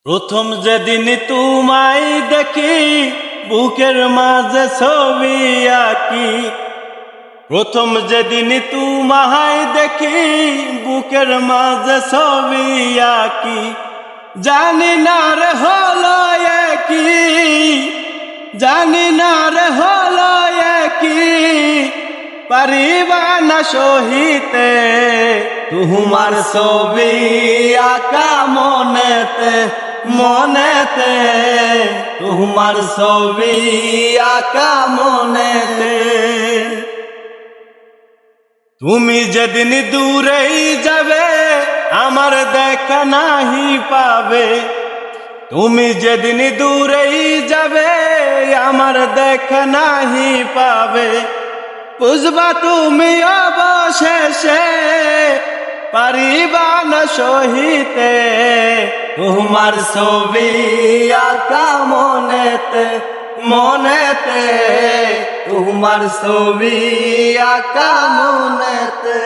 প্রথম যেদিন তোমায় দেখি বুকের মাঝে ছবি আঁকি। প্রথম যেদিন তোমায় দেখি বুকের মাঝে ছবি আঁকি। জানি না রে হলো কি, জানি না রে হলো কি, পারিবা না সহিতে তোমার ছবি আঁকা মনেতে মনেতে, তোমার ছবি আঁকা মনেতে। তুমি যেদিন দূরেই যাবে আমার দেখা নাহি পাবে। তুমি যেদিন দূরেই যাবে আমার দেখা নাহি পাবে। বুঝবা তুমি অবশেষে পারিবা না সহিতে তোমার ছবি আঁকা মনেতে মনেতে, তোমার ছবি আঁকা মনেতে।